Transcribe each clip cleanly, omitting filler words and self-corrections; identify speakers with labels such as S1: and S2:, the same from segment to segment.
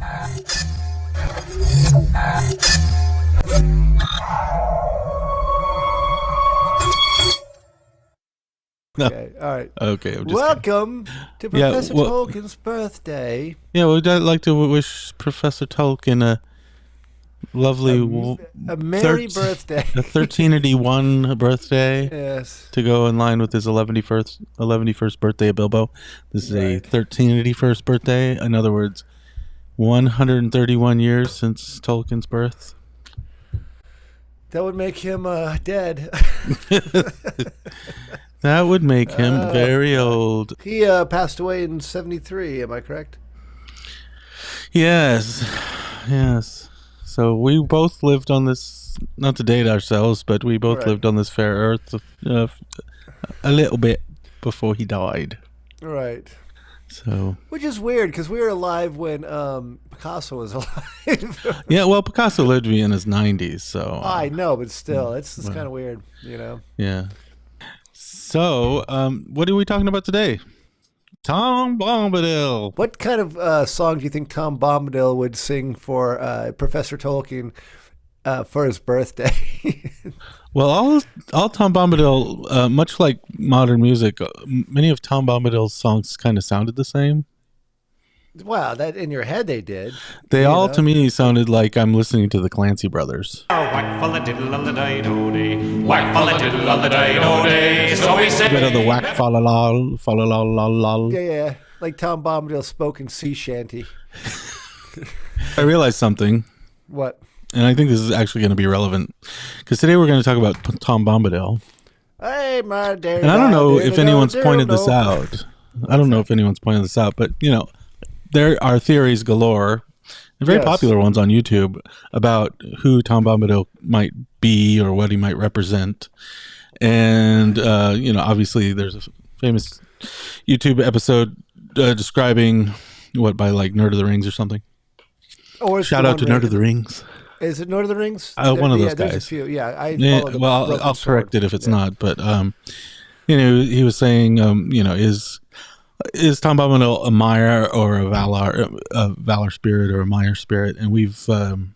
S1: Okay, all right.
S2: Okay, I'm just
S1: Welcome to
S2: Yeah,
S1: Professor Tolkien's birthday.
S2: Yeah, we'd like to wish Professor Tolkien a lovely,
S1: A merry birthday.
S2: a 1381 birthday.
S1: Yes.
S2: To go in line with his 11th birthday of Bilbo. This is a 1381st birthday. In other words, 131 years since Tolkien's birth.
S1: That would make him dead.
S2: That would make him very old.
S1: He passed away in 73, am I correct?
S2: Yes. So we both lived on this, not to date ourselves, but we both lived on this fair earth a little bit before he died.
S1: Right.
S2: So,
S1: which is weird because we were alive when Picasso was alive.
S2: Yeah, well, Picasso lived to be in his 90s, so
S1: I know, but still, it's kind of weird, you know.
S2: Yeah. So, what are we talking about today? Tom Bombadil.
S1: What kind of song do you think Tom Bombadil would sing for Professor Tolkien for his birthday?
S2: Well, all Tom Bombadil, much like modern music, many of Tom Bombadil's songs kind of sounded the same.
S1: Wow, that in your head they did.
S2: They all, to me, sounded like I'm listening to the Clancy Brothers.
S3: Whack full of diddle on the day-do-day. Whack full of diddle on the day-do-day. So we say.
S2: A bit of the whack fa-la-la-la-la-la-la.
S1: Yeah. Like Tom Bombadil spoke in sea shanty.
S2: I realized something.
S1: What?
S2: And I think this is actually going to be relevant. Because today we're going to talk about Tom Bombadil.
S1: Hey, my dear.
S2: And I don't know if anyone's pointed this out. I don't know if anyone's pointed this out, but, you know, there are theories galore, and very popular ones on YouTube, about who Tom Bombadil might be or what he might represent. And, you know, obviously there's a famous YouTube episode describing by like Nerd of the Rings or something. Shout out to Nerd of the Rings.
S1: Is it Nerd of the Rings?
S2: One of those guys.
S1: There's a few.
S2: Well, I'll correct it if it's not. But, you know, he was saying, you know, is Tom Bombadil a Mire or a Valar spirit or a Mire spirit? And we've, you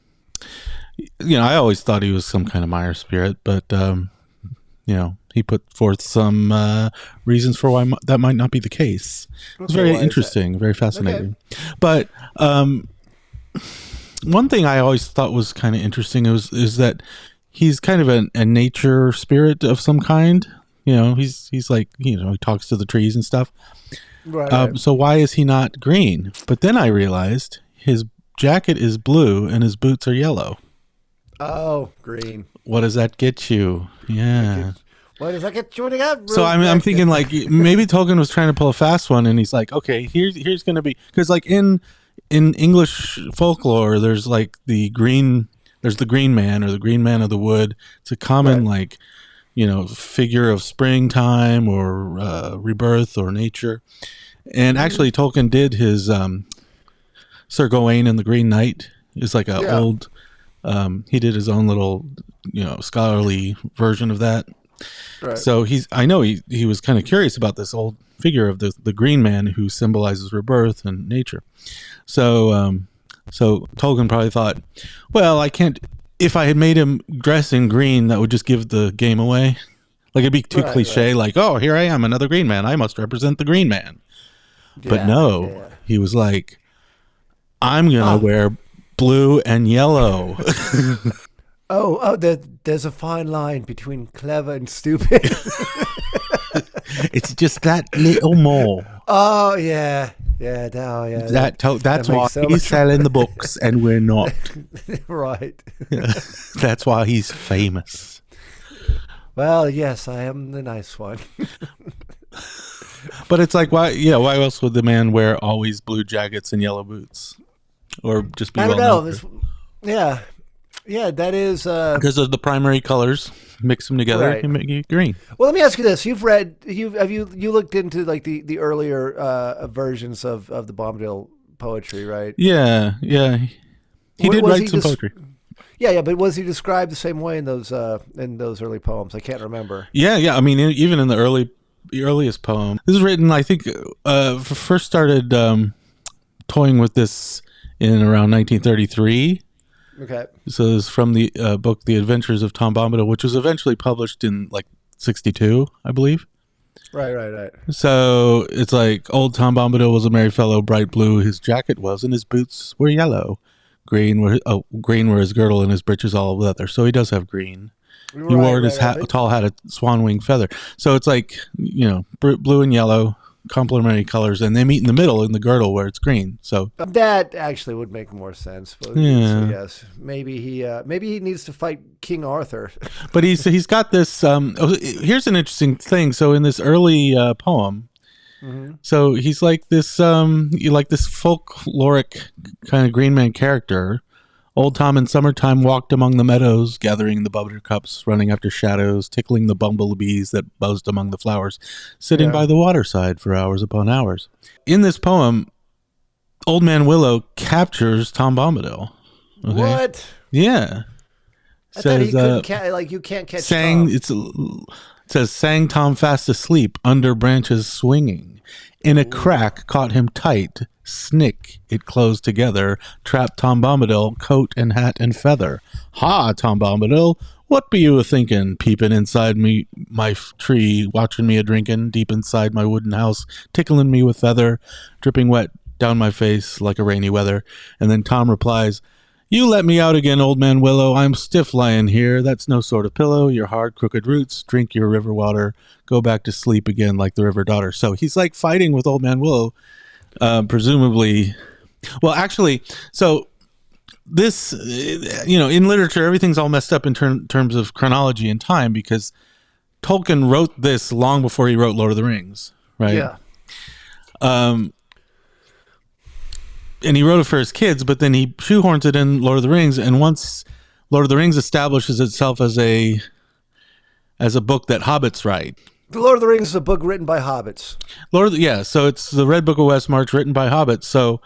S2: know, I always thought he was some kind of Mire spirit, but, you know, he put forth some reasons for why that might not be the case. It's very interesting, very fascinating. Okay. But one thing I always thought was kind of interesting is that he's kind of a nature spirit of some kind. You know, he's like, you know, he talks to the trees and stuff. Right. So why is he not green? But then I realized his jacket is blue and his boots are yellow.
S1: Oh, green.
S2: What does that get you? Yeah.
S1: What does that get you?
S2: So I'm thinking like maybe Tolkien was trying to pull a fast one, and he's like, okay, here's going to be, because like in English folklore, there's like the green man or the green man of the wood. It's a common like, you know, figure of springtime or rebirth or nature. And actually Tolkien did his Sir Gawain and the Green Knight is like a old he did his own little, you know, scholarly version of that. Right. So I know he was kind of curious about this old figure of the green man who symbolizes rebirth and nature. So so Tolkien probably thought, well, I can't, if I had made him dress in green, that would just give the game away. Like it'd be too cliche, like, oh, here I am, another green man. I must represent the green man. Yeah, but no, he was like, I'm going to wear blue and yellow.
S1: There's a fine line between clever and stupid.
S2: It's just that little more.
S1: Oh, yeah. Yeah, no, yeah.
S2: That's why he's selling the books and we're not.
S1: Right.
S2: That's why he's famous.
S1: Well, yes, I am the nice one.
S2: But it's like, why else would the man wear always blue jackets and yellow boots? Or just be
S1: I don't know. Yeah, that is...
S2: because of the primary colors. Mix them together and make it green.
S1: Well, let me ask you this: you looked into like the earlier versions of the Bombadil poetry, right?
S2: Yeah. He did write some poetry.
S1: Yeah, but was he described the same way in those early poems? I can't remember.
S2: Yeah. I mean, even in the earliest poem, this is written. I think first started toying with this in around 1933.
S1: Okay.
S2: So it's from the book The Adventures of Tom Bombadil, which was eventually published in like 62, I believe.
S1: Right.
S2: So it's like old Tom Bombadil was a merry fellow, bright blue his jacket was, and his boots were yellow. Green were his girdle, and his breeches all of leather. So he does have green. He wore his tall hat, a swan wing feather. So it's like, blue and yellow, complementary colors, and they meet in the middle in the girdle where it's green. So
S1: that actually would make more sense. But
S2: yeah.
S1: So yes, maybe he needs to fight King Arthur.
S2: But he's got this. Here's an interesting thing. So in this early poem, so he's like this folkloric kind of green man character. Old Tom in summertime walked among the meadows, gathering the buttercups, running after shadows, tickling the bumblebees that buzzed among the flowers, sitting by the waterside for hours upon hours. In this poem, Old Man Willow captures Tom Bombadil. Okay?
S1: What?
S2: Yeah.
S1: I thought he couldn't you can't catch
S2: Tom.
S1: Tom.
S2: It says, sang Tom fast asleep, under branches swinging. In a crack, caught him tight. Snick, it closed together. Trapped Tom Bombadil, coat and hat and feather. Ha, Tom Bombadil, what be you a-thinking? Peeping inside my tree, watching me a-drinking, deep inside my wooden house, tickling me with feather, dripping wet down my face like a rainy weather. And then Tom replies, you let me out again, Old Man Willow. I'm stiff lying here. That's no sort of pillow. Your hard, crooked roots. Drink your river water. Go back to sleep again like the river daughter. So he's like fighting with Old Man Willow, presumably. Well, actually, so this, in literature, everything's all messed up in terms of chronology and time because Tolkien wrote this long before he wrote Lord of the Rings, right?
S1: Yeah.
S2: And he wrote it for his kids, but then he shoehorns it in Lord of the Rings. And once Lord of the Rings establishes itself as a book that hobbits write.
S1: The Lord of the Rings is a book written by hobbits.
S2: So it's the Red Book of Westmarch written by hobbits. So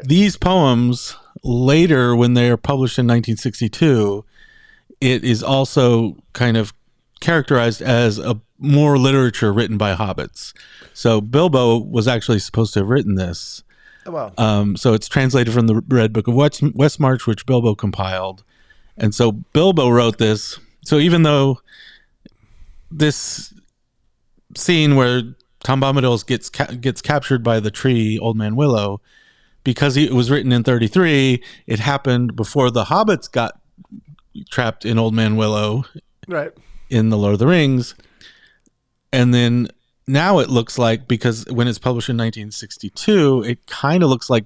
S2: these poems later, when they are published in 1962, it is also kind of characterized as a more literature written by hobbits. So Bilbo was actually supposed to have written this.
S1: Well,
S2: so it's translated from the Red Book of Westmarch, which Bilbo compiled. And so Bilbo wrote this. So even though this scene where Tom Bombadil gets captured by the tree, Old Man Willow, because it was written in 33, it happened before the hobbits got trapped in Old Man Willow in the Lord of the Rings. And then now it looks like, because when it's published in 1962, it kind of looks like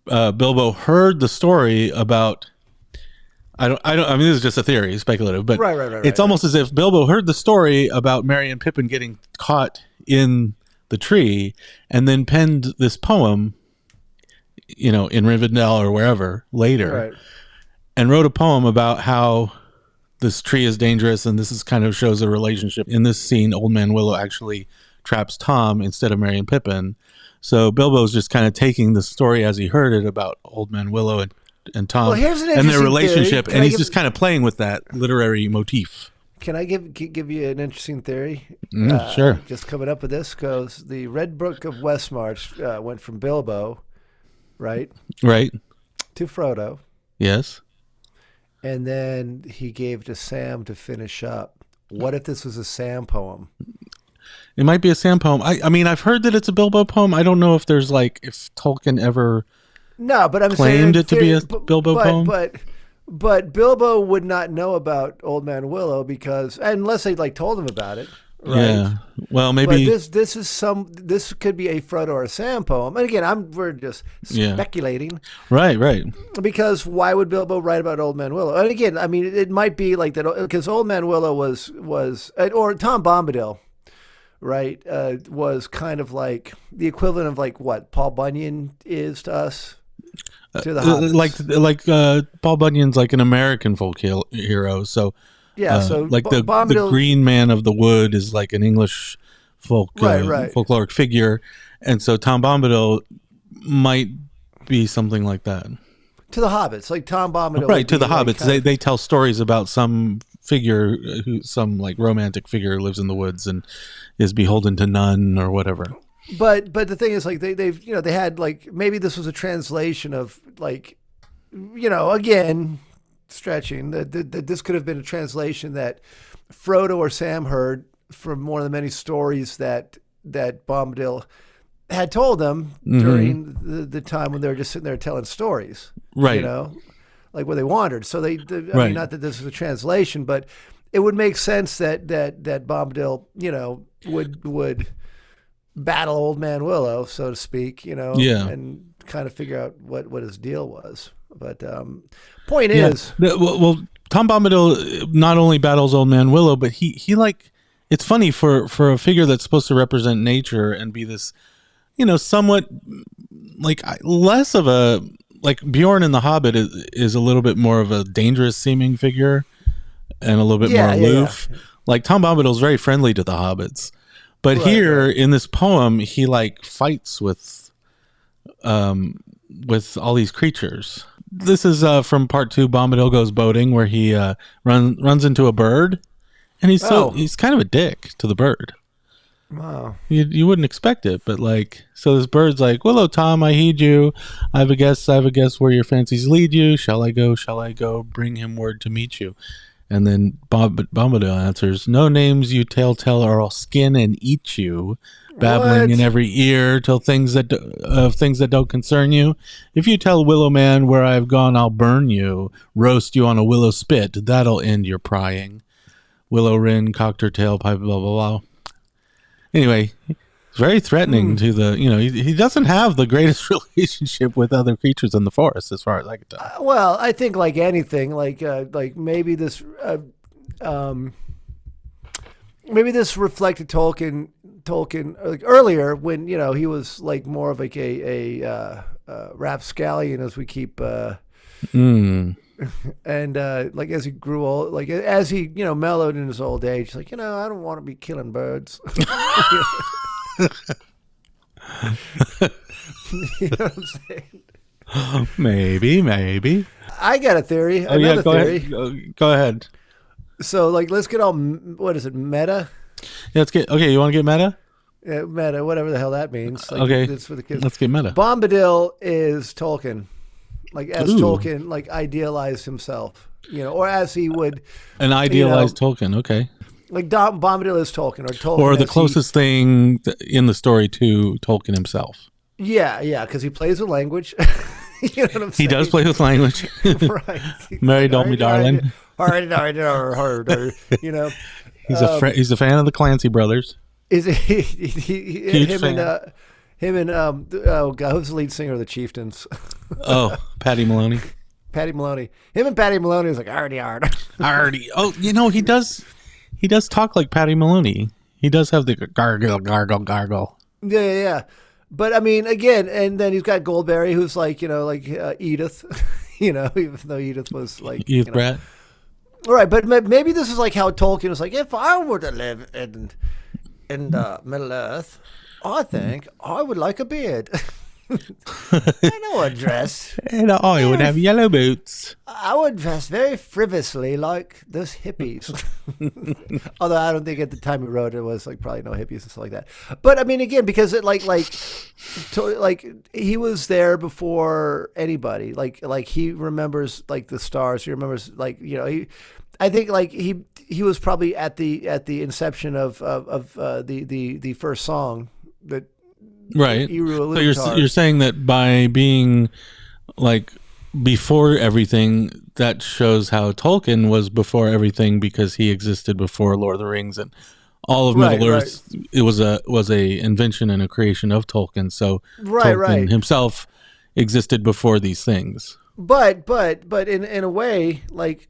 S2: Bilbo heard the story about. I mean, this is just a theory, speculative, but it's almost as if Bilbo heard the story about Merry and Pippin getting caught in the tree, and then penned this poem, in Rivendell or wherever later, and wrote a poem about how this tree is dangerous, and this is kind of shows a relationship. In this scene, Old Man Willow actually traps Tom instead of Merry and Pippin. So Bilbo's just kind of taking the story as he heard it about Old Man Willow and Tom and their relationship, and he's just kind of playing with that literary motif.
S1: Can I give you an interesting theory?
S2: Sure.
S1: Just coming up with this goes, the Red Book of Westmarch went from Bilbo, right?
S2: Right.
S1: To Frodo.
S2: Yes.
S1: And then he gave to Sam to finish up. What if this was a Sam poem?
S2: It might be a Sam poem. I mean, I've heard that it's a Bilbo poem. I don't know if there's if Tolkien ever claimed it to be a Bilbo poem.
S1: But Bilbo would not know about Old Man Willow unless they told him about it. Right?
S2: Yeah. Well, maybe
S1: but this could be a Frodo or a Sam poem. And again, we're just speculating.
S2: Right.
S1: Because why would Bilbo write about Old Man Willow? And again, I mean, it might be like that because Old Man Willow was or Tom Bombadil, right? Was kind of like the equivalent of what Paul Bunyan is to us. To the hobbits.
S2: Paul Bunyan's like an American folk hero. So.
S1: Yeah, so
S2: the Green Man of the Wood is like an English folkloric figure, and so Tom Bombadil might be something like that.
S1: To the hobbits, like Tom Bombadil.
S2: Right, to the hobbits. They tell stories about some figure, some romantic figure who lives in the woods and is beholden to none or whatever.
S1: But the thing is, like they've they had like maybe this was a translation of like again stretching that this could have been a translation that Frodo or Sam heard from one of the many stories that Bombadil had told them during the time when they were just sitting there telling stories,
S2: right?
S1: Like where they wandered. So I mean, not that this is a translation, but it would make sense that Bombadil, would battle Old Man Willow, so to speak, and kind of figure out what his deal was. But point is,
S2: well, Tom Bombadil not only battles Old Man Willow, but he like, it's funny for a figure that's supposed to represent nature and be this, somewhat like less of a, like Bjorn in The Hobbit is a little bit more of a dangerous seeming figure and a little bit more aloof. Yeah. Like Tom Bombadil is very friendly to the hobbits, but here in this poem, he like fights with all these creatures. This is from part 2. Bombadil Goes Boating, where he runs into a bird, and he's kind of a dick to the bird.
S1: Wow.
S2: You wouldn't expect it, but like, so this bird's like, "Willow Tom, I heed you. I have a guess where your fancies lead you. Shall I go? Bring him word to meet you." And then Bombadil answers, "No names you tell or I'll skin and eat you, babbling in every ear till things that don't concern you. If you tell Willow Man where I've gone, I'll burn you, roast you on a willow spit. That'll end your prying. Willow wren, cocked her tail, pipe, blah blah blah." Anyway, it's very threatening to the, he doesn't have the greatest relationship with other creatures in the forest, as far as I can tell.
S1: Well, I think like anything, like maybe this reflected Tolkien like earlier when he was like more of like a rapscallion, as we keep and like as he grew old, like as he mellowed in his old age, like I don't want to be killing birds. You know what I'm saying?
S2: Maybe.
S1: I got a theory. Another theory.
S2: Go ahead.
S1: So, like, let's get all, what is it, meta?
S2: Yeah, let's get, okay, you want to get meta?
S1: Yeah, meta, whatever the hell that means. Like,
S2: okay,
S1: it's for the kids.
S2: Let's get meta.
S1: Bombadil is Tolkien. Like, as Tolkien, like, idealized himself, or as he would.
S2: An idealized Tolkien, okay.
S1: Like, Bombadil is Tolkien, or Tolkien.
S2: Or the closest thing in the story to Tolkien himself.
S1: Yeah, because he plays with language. You know what I'm saying?
S2: He does play with language.
S1: Right.
S2: Mary told me, darling.
S1: Hard.
S2: He's a fan of the Clancy brothers.
S1: Is he?
S2: Huge fan.
S1: Him and who's the lead singer of the Chieftains?
S2: Oh, Patty Maloney.
S1: Patty Maloney. Him and Patty Maloney is like arty.
S2: Oh, he does talk like Patty Maloney. He does have the gargle.
S1: Yeah. But I mean, again, and then he's got Goldberry, who's like, Edith, even though Edith was like
S2: Edith Brat.
S1: All right, but maybe this is like how Tolkien was like, if I were to live in Middle Earth, I think I would like a beard. I would dress.
S2: And I would have yellow boots.
S1: I would dress very frivolously like those hippies. Although I don't think at the time he wrote it was like probably no hippies and stuff like that. But I mean, again, because it like he was there before anybody. Like he remembers like the stars. He remembers I think like he was probably at the inception of the first song that.
S2: Right. So you're saying that by being like before everything, that shows how Tolkien was before everything because he existed before Lord of the Rings and all of Middle Earth. Right. It was a invention and a creation of Tolkien. So Tolkien himself existed before these things.
S1: But in a way, like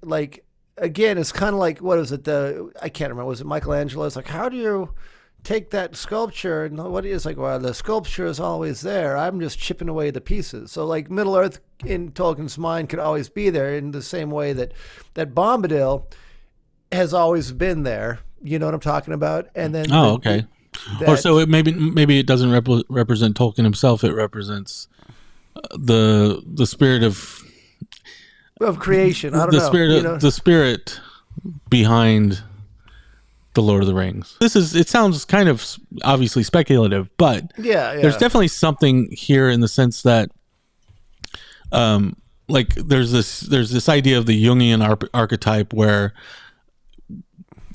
S1: again, it's kind of like, what is it? I can't remember. Was it Michelangelo's? Like, how do you take that sculpture and what is like, well, the sculpture is always there. I'm just chipping away the pieces. So like Middle Earth in Tolkien's mind could always be there in the same way that Bombadil has always been there. You know what I'm talking about? And then
S2: okay. Or so maybe it doesn't represent Tolkien himself. It represents the spirit of
S1: creation. I don't know.
S2: The spirit behind the Lord of the Rings. It sounds kind of obviously speculative, but there's definitely something here in the sense that like there's this idea of the Jungian archetype where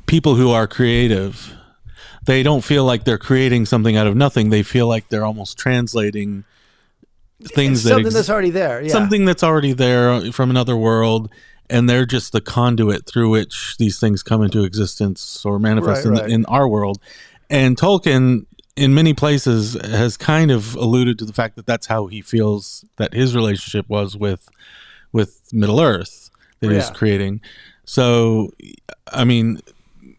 S2: people who are creative, they don't feel like they're creating something out of nothing. They feel like they're almost translating things
S1: that's already there. Yeah.
S2: Something that's already there from another world, and they're just the conduit through which these things come into existence or manifest in our world. And Tolkien, in many places, has kind of alluded to the fact that that's how he feels that his relationship was with Middle Earth that he's creating. So, I mean,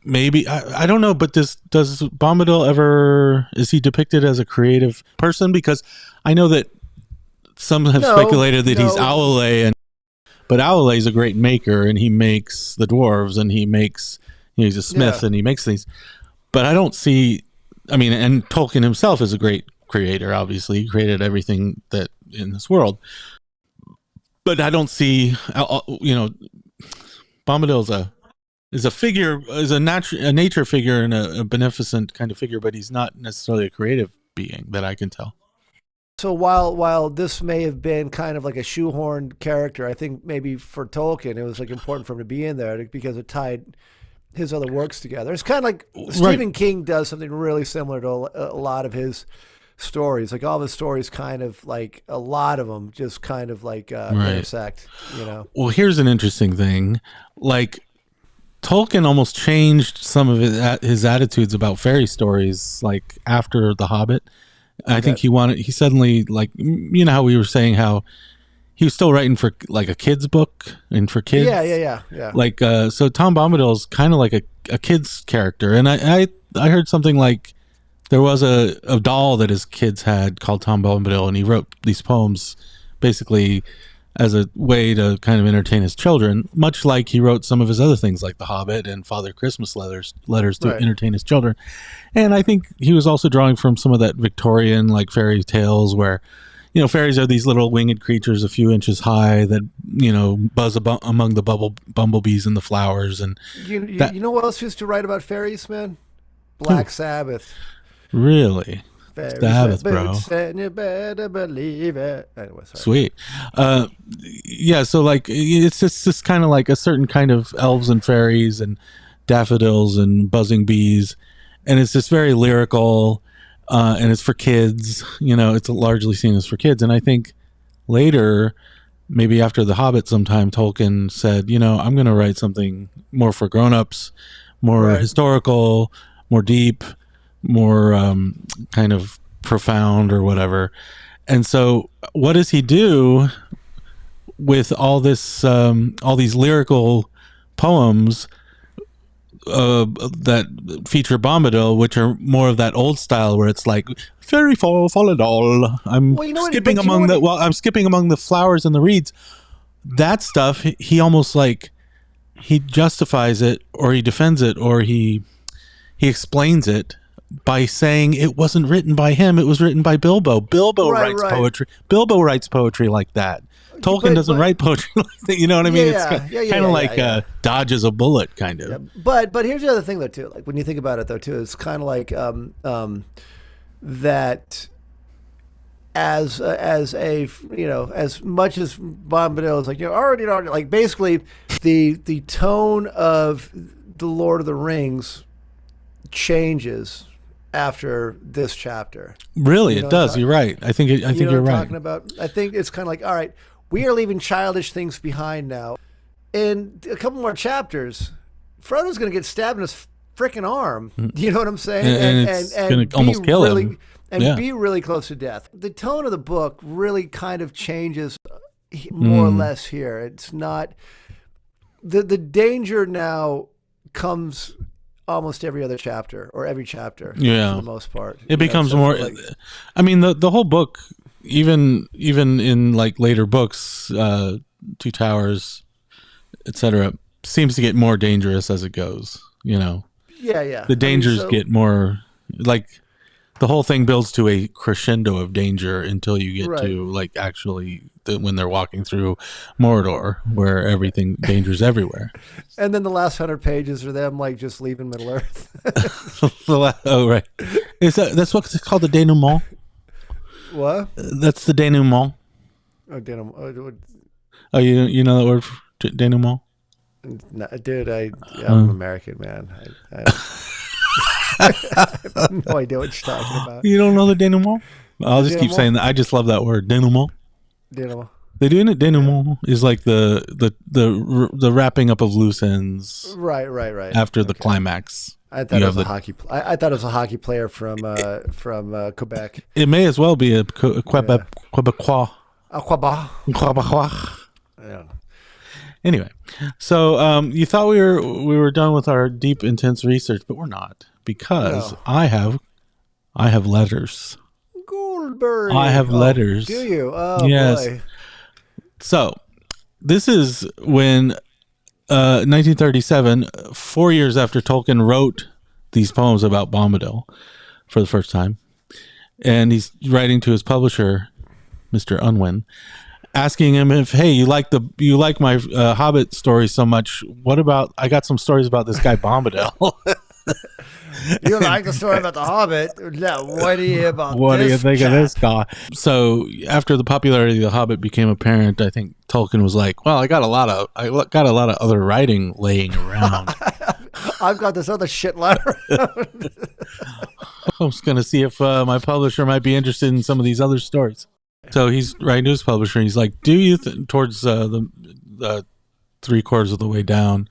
S2: maybe I don't know, but does Bombadil is he depicted as a creative person? Because I know that some have speculated that he's Aule, but Aule is a great maker, and he makes the dwarves, and he's a smith, and he makes things. But I don't see. I mean, and Tolkien himself is a great creator. Obviously, he created everything that in this world. But I don't see. Bombadil is a figure, is a nature figure and a beneficent kind of figure, but he's not necessarily a creative being that I can tell.
S1: So while this may have been kind of like a shoehorned character, I think maybe for Tolkien it was like important for him to be in there because it tied his other works together. It's kind of like Stephen King does something really similar to a lot of his stories. Like all of his stories kind of like a lot of them just kind of like intersect,
S2: Well, here's an interesting thing. Like Tolkien almost changed some of his attitudes about fairy stories like after The Hobbit. I think he suddenly, like, you know how we were saying how he was still writing for like a kid's book and for kids.
S1: Yeah.
S2: Like, so Tom Bombadil is kind of like a kid's character. And I heard something like there was a doll that his kids had called Tom Bombadil, and he wrote these poems basically as a way to kind of entertain his children, much like he wrote some of his other things like The Hobbit and Father Christmas letters to entertain his children. And I think he was also drawing from some of that Victorian like fairy tales where, fairies are these little winged creatures a few inches high that, buzz among the bumblebees and the flowers. And
S1: you know what else used to write about fairies, man? Black Sabbath.
S2: Really? Sabbath, bro.
S1: And you better believe it. Anyway, sorry.
S2: Sweet. So like it's just kind of like a certain kind of elves and fairies and daffodils and buzzing bees, and it's just very lyrical, and it's for kids. It's largely seen as for kids. And I think later, maybe after The Hobbit sometime, Tolkien said, I'm going to write something more for grown-ups, more historical, more deep, more kind of profound or whatever. And so what does he do with all this all these lyrical poems that feature Bombadil, which are more of that old style where it's like fairy fall it all, I'm skipping among the flowers and the reeds. That stuff, he almost like he justifies it, or he defends it, or he explains it by saying it wasn't written by him, it was written by Bilbo. Bilbo writes poetry. Bilbo writes poetry like that. Tolkien doesn't write poetry like that. You know what I mean? It's kind of like dodges a bullet, kind of.
S1: Yeah. But here's the other thing, though, too. Like when you think about it, though, too, it's kind of like that as much as Bombadil is like already like basically the tone of the Lord of the Rings changes after this chapter.
S2: Really, it does. You're right. I think you're right.
S1: Talking about. I think it's kind of like, all right, we are leaving childish things behind now. In a couple more chapters, Frodo's going to get stabbed in his freaking arm. You know what I'm saying?
S2: And it's going to almost kill him.
S1: And be really close to death. The tone of the book really kind of changes more or less here. It's not the danger now comes almost every other chapter or every chapter for the most part.
S2: It becomes more I mean the whole book, even in like later books, Two Towers, etc., seems to get more dangerous as it goes, the dangers get more like the whole thing builds to a crescendo of danger until you get to like actually when they're walking through Mordor, where everything danger's everywhere.
S1: And then the last 100 pages are them like just leaving Middle Earth.
S2: Oh, right. That's what it's called, the denouement?
S1: What?
S2: That's the denouement.
S1: Oh, denouement.
S2: Oh, you know that word for denouement?
S1: No, dude, I'm American, man. I have no idea what you're talking about.
S2: You don't know the denouement? I'll just keep saying that. I just love that word, denouement.
S1: Denouement.
S2: They doing it. Denouement is like the wrapping up of loose ends.
S1: Right.
S2: After the climax.
S1: I thought it was a hockey. I thought it was a hockey player from Quebec.
S2: It may as well be a Quebecois.
S1: Quebecois. Yeah.
S2: Anyway, so you thought we were done with our deep, intense research, but we're not, because I have letters.
S1: Goldberg.
S2: I have letters.
S1: Do you? Oh,
S2: yes.
S1: Boy.
S2: So this is when 1937, 4 years after Tolkien wrote these poems about Bombadil for the first time, and he's writing to his publisher, Mr. Unwin, asking him if, hey, you like my Hobbit story so much. What about, I got some stories about this guy Bombadil.
S1: You like the story about the Hobbit? Now, what do you
S2: think of this guy? So after the popularity of the Hobbit became apparent, I think Tolkien was like, well, I got a lot of other writing laying around.
S1: I've got this other shit letter.
S2: I was going to see if my publisher might be interested in some of these other stories. So he's writing to his publisher, and he's like, do you towards the 3/4 of the way down,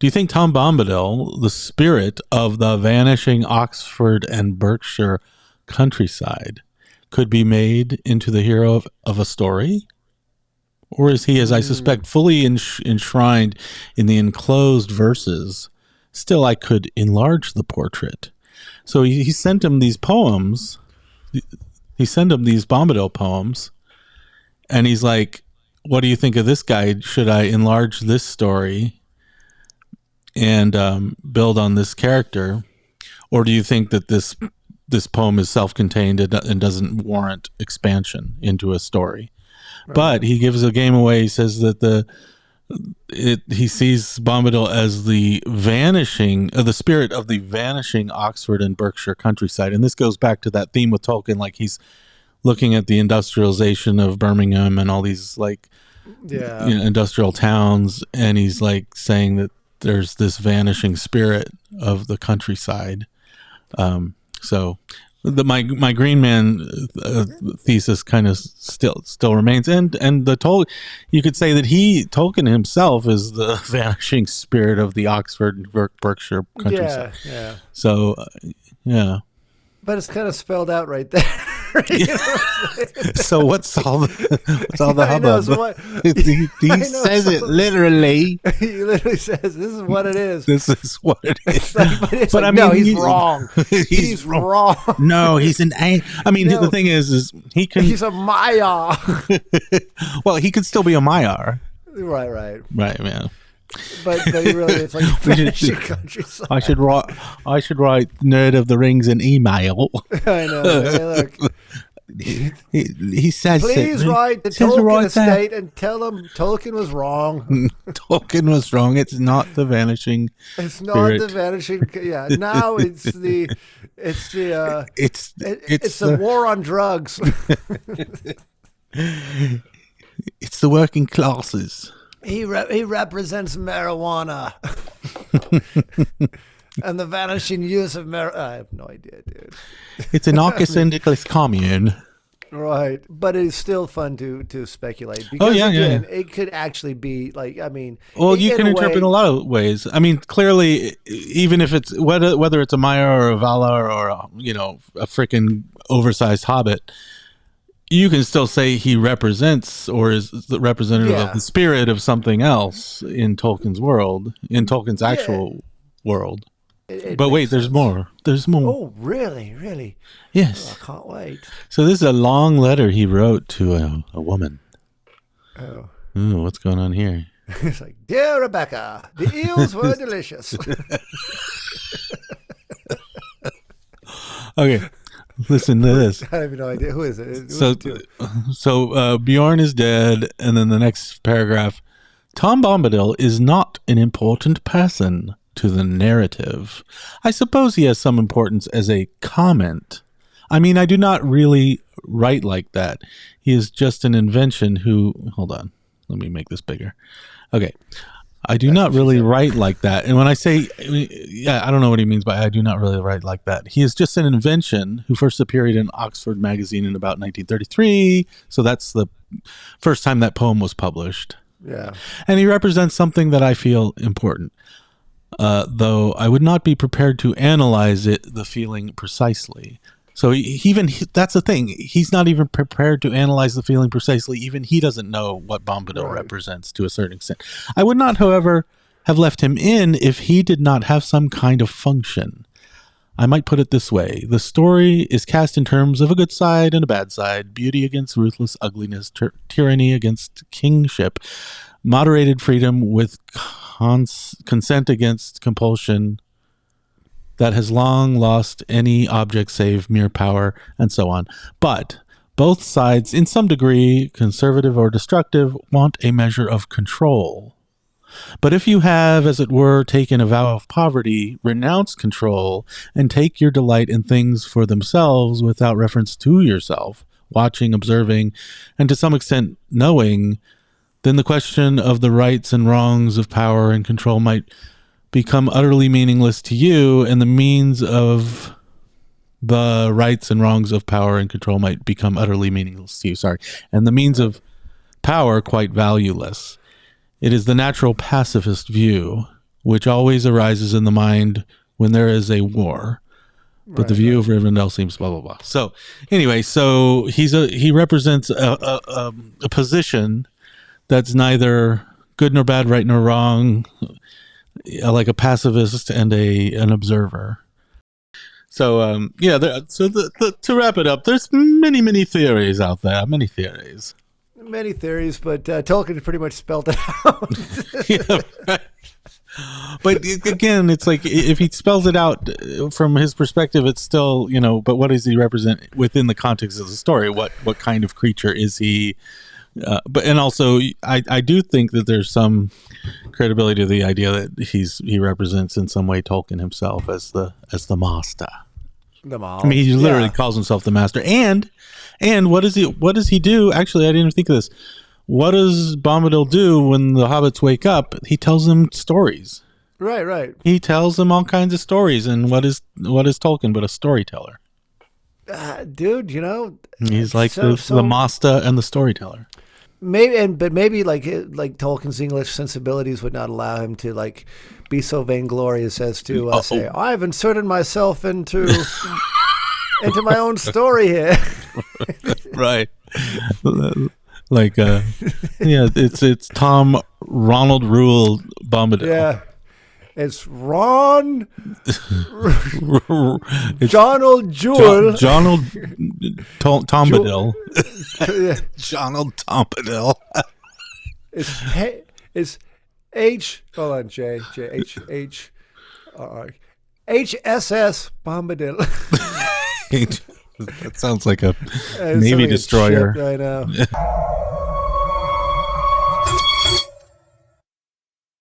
S2: do you think Tom Bombadil, the spirit of the vanishing Oxford and Berkshire countryside, could be made into the hero of a story? Or is he, as I suspect, fully enshrined in the enclosed verses? Still, I could enlarge the portrait. So he sent him these poems. He sent him these Bombadil poems, and he's like, what do you think of this guy? Should I enlarge this story and build on this character? Or do you think that this poem is self-contained and doesn't warrant expansion into a story? Right. But he gives a game away. He says that he sees Bombadil as the spirit of the vanishing Oxford and Berkshire countryside. And this goes back to that theme with Tolkien, like he's looking at the industrialization of Birmingham and all these industrial towns, and he's like saying that there's this vanishing spirit of the countryside. So my Green Man thesis kind of still remains, and you could say that Tolkien himself is the vanishing spirit of the Oxford and Berkshire countryside.
S1: Yeah.
S2: So, yeah.
S1: But it's kind of spelled out right there.
S2: So what's all the hubbub? He says it literally.
S1: He literally says, "This is what it is."
S2: This is what it is.
S1: But I mean, no, he's wrong. He's wrong.
S2: No, he's an. I mean, the thing is he can.
S1: He's a Maiar.
S2: Well, he could still be a Maiar.
S1: Right,
S2: man.
S1: But he really is like vanishing countryside.
S2: I should write Nerd of the Rings an email.
S1: I know. Hey, look.
S2: He says,
S1: please write the Tolkien estate and tell them Tolkien was wrong.
S2: Tolkien was wrong. It's not the vanishing.
S1: It's not the vanishing. Yeah. Now it's the war on drugs.
S2: It's the working classes.
S1: He represents marijuana. And the vanishing use of marijuana. I have no idea, dude.
S2: It's an anarchist commune.
S1: Right. But it's still fun to speculate. Because it could actually be like, I mean.
S2: Well, you can interpret in a lot of ways. I mean, clearly, even if it's, whether it's a Maiar or a Valar or, a freaking oversized hobbit, you can still say he represents or is the representative of the spirit of something else in Tolkien's world, in Tolkien's actual world. But wait, there's more. There's more.
S1: Oh, really? Really?
S2: Yes.
S1: Oh, I can't wait.
S2: So this is a long letter he wrote to a woman.
S1: Oh.
S2: Ooh, what's going on here?
S1: It's like, dear Rebecca, the eels were delicious.
S2: Okay. Listen to this.
S1: I have no idea. Who is it? Who's it to?
S2: So Bjorn is dead, and then the next paragraph: Tom Bombadil is not an important person to the narrative. I suppose he has some importance as a comment. I mean, I do not really write like that. He is just an invention who... Hold on. Let me make this bigger. Okay. I do not really write like that. And when I say... Yeah, I don't know what he means by I do not really write like that. He is just an invention who first appeared in Oxford magazine in about 1933. So that's the first time that poem was published.
S1: Yeah.
S2: And he represents something that I feel important. Though I would not be prepared to analyze the feeling precisely. So that's the thing. He's not even prepared to analyze the feeling precisely. Even he doesn't know what Bombadil represents to a certain extent. I would not, however, have left him in if he did not have some kind of function. I might put it this way. The story is cast in terms of a good side and a bad side, beauty against ruthless ugliness, tyranny against kingship, moderated freedom with consent against compulsion, that has long lost any object save mere power, and so on. But both sides, in some degree, conservative or destructive, want a measure of control. But if you have, as it were, taken a vow of poverty, renounce control, and take your delight in things for themselves without reference to yourself, watching, observing, and to some extent knowing, then the question of the rights and wrongs of power and control might become utterly meaningless to you, and the means of the rights and wrongs of power and control might become utterly meaningless to you. And the means of power quite valueless. It is the natural pacifist view, which always arises in the mind when there is a war. But the view of Rivendell seems blah, blah, blah. So anyway, so he represents a position that's neither good nor bad, right nor wrong, like a pacifist and an observer. So to wrap it up, there's many theories out there. Many theories,
S1: but Tolkien pretty much spelled it out.
S2: Yeah, right. But again, it's like if he spells it out from his perspective, it's still, but what does he represent within the context of the story? What kind of creature is he? And also, I do think that there's some credibility to the idea that he represents in some way Tolkien himself as the master. I mean, he literally calls himself the master. And what does he do? Actually, I didn't even think of this. What does Bombadil do when the hobbits wake up? He tells them stories.
S1: Right.
S2: He tells them all kinds of stories. And what is Tolkien but a storyteller?
S1: Dude,
S2: he's like the master and the storyteller.
S1: Maybe like Tolkien's English sensibilities would not allow him to like be so vainglorious as to say, I've inserted myself into my own story here.
S2: Right. Like it's Tom Ronald Rule Bombadil.
S1: Yeah. It's Ron Donald Jewel.
S2: Tombadil. Donald Tombadil.
S1: It's H. Hold on, J H H HSS Bombadil.
S2: That sounds like a Navy destroyer.
S1: Ship, I know.